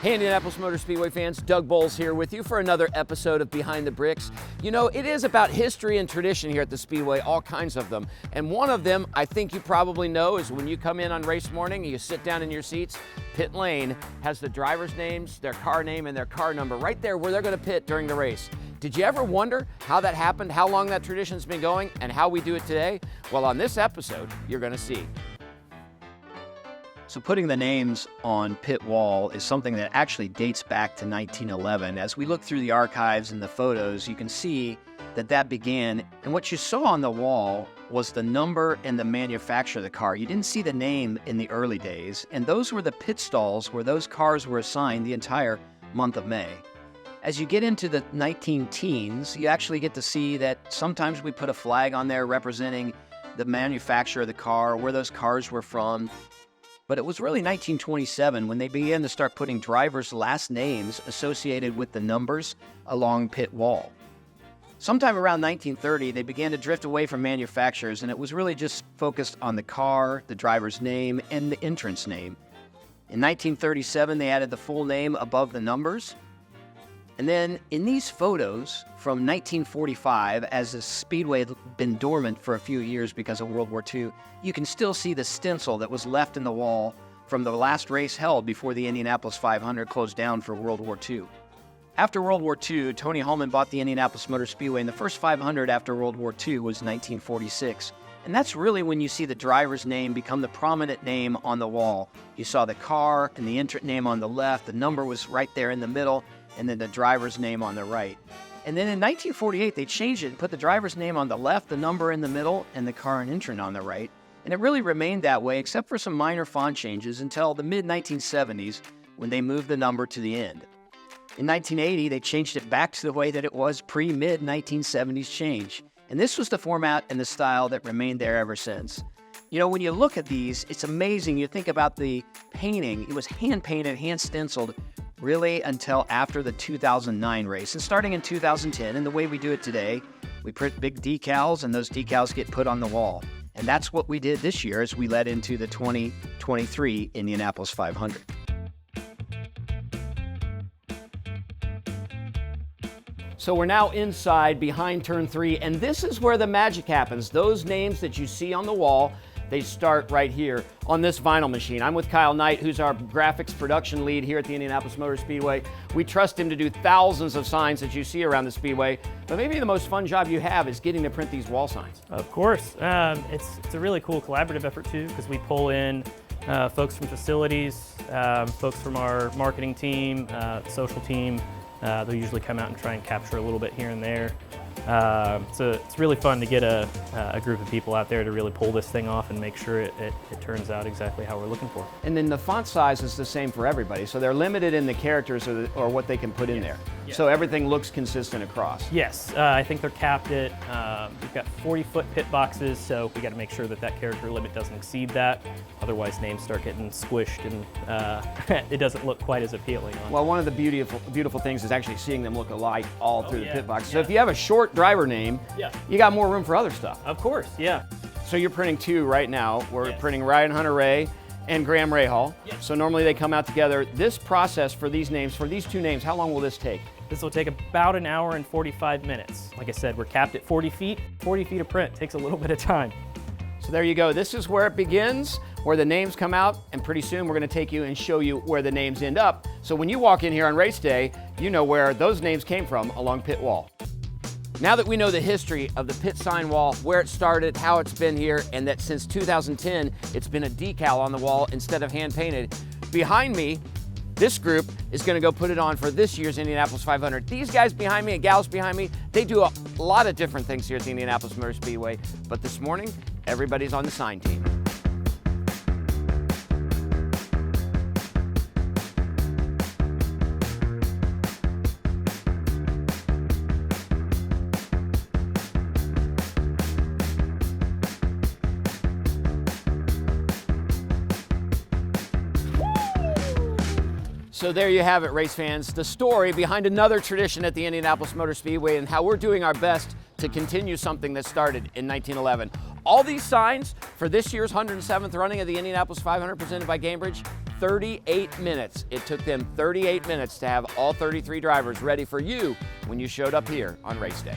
Hey Indianapolis Motor Speedway fans, Doug Boles here with you for another episode of Behind the Bricks. You know, it is about history and tradition here at the Speedway, all kinds of them. And one of them, I think you probably know, is when you come in on race morning, you sit down in your seats, pit lane has the driver's names, their car name, and their car number right there where they're gonna pit during the race. Did you ever wonder how that happened, how long that tradition's been going, and how we do it today? Well, on this episode, you're gonna see. So putting the names on pit wall is something that actually dates back to 1911. As we look through the archives and the photos, you can see that that began, and what you saw on the wall was the number and the manufacturer of the car. You didn't see the name in the early days, and those were the pit stalls where those cars were assigned the entire month of May. As you get into the 19-teens, you actually get to see that sometimes we put a flag on there representing the manufacturer of the car, where those cars were from. But it was really 1927 when they began to start putting drivers' last names associated with the numbers along pit wall. Sometime around 1930, they began to drift away from manufacturers, and it was really just focused on the car, the driver's name, and the entrance name. In 1937, they added the full name above the numbers. And then in these photos from 1945, as the Speedway had been dormant for a few years because of World War II, you can still see the stencil that was left in the wall from the last race held before the Indianapolis 500 closed down for World War II. After World War II, Tony Hulman bought the Indianapolis Motor Speedway, and the first 500 after World War II was 1946. And that's really when you see the driver's name become the prominent name on the wall. You saw the car and the entrant name on the left, the number was right there in the middle, and then the driver's name on the right. And then in 1948, they changed it and put the driver's name on the left, the number in the middle, and the car and entrant on the right. And it really remained that way, except for some minor font changes until the mid-1970s, when they moved the number to the end. In 1980, they changed it back to the way that it was pre-mid-1970s change. And this was the format and the style that remained there ever since. You know, when you look at these, it's amazing. You think about the painting. It was hand-painted, hand-stenciled, really until after the 2009 race. And starting in 2010, and the way we do it today, we print big decals, and those decals get put on the wall. And that's what we did this year as we led into the 2023 Indianapolis 500. So we're now inside behind turn 3, and this is where the magic happens. Those names that you see on the wall, they start right here on this vinyl machine. I'm with Kyle Knight, who's our graphics production lead here at the Indianapolis Motor Speedway. We trust him to do thousands of signs that you see around the Speedway, but maybe the most fun job you have is getting to print these wall signs. Of course. It's a really cool collaborative effort too, because we pull in folks from facilities, folks from our marketing team, social team. They'll usually come out and try and capture a little bit here and there. So it's really fun to get a group of people out there to really pull this thing off and make sure it turns out exactly how we're looking for. And then the font size is the same for everybody, so they're limited in the characters or what they can put in there. Yes. So everything looks consistent across. Yes, I think they're capped at, we've got 40-foot pit boxes, so we got to make sure that that character limit doesn't exceed that. Otherwise, names start getting squished and it doesn't look quite as appealing. Well, one of the beautiful things is actually seeing them look alike all through the pit box. So if you have a short driver name, you got more room for other stuff. Of course, yeah. So you're printing two right now. We're printing Ryan Hunter-Reay and Graham Rahal. So normally they come out together. This process for these names, for these two names, how long will this take? This will take about an hour and 45 minutes. Like I said, we're capped at 40 feet. 40 feet of print takes a little bit of time. So there you go. This is where it begins, where the names come out, and pretty soon we're going to take you and show you where the names end up. So when you walk in here on race day, you know where those names came from along pit wall. Now that we know the history of the pit sign wall, where it started, how it's been here, and that since 2010, it's been a decal on the wall instead of hand-painted, behind me, this group is going to go put it on for this year's Indianapolis 500. These guys behind me and gals behind me, they do a lot of different things here at the Indianapolis Motor Speedway, but this morning, everybody's on the sign team. So there you have it, race fans, the story behind another tradition at the Indianapolis Motor Speedway and how we're doing our best to continue something that started in 1911. All these signs for this year's 107th running of the Indianapolis 500 presented by Cambridge, 38 minutes. It took them 38 minutes to have all 33 drivers ready for you when you showed up here on race day.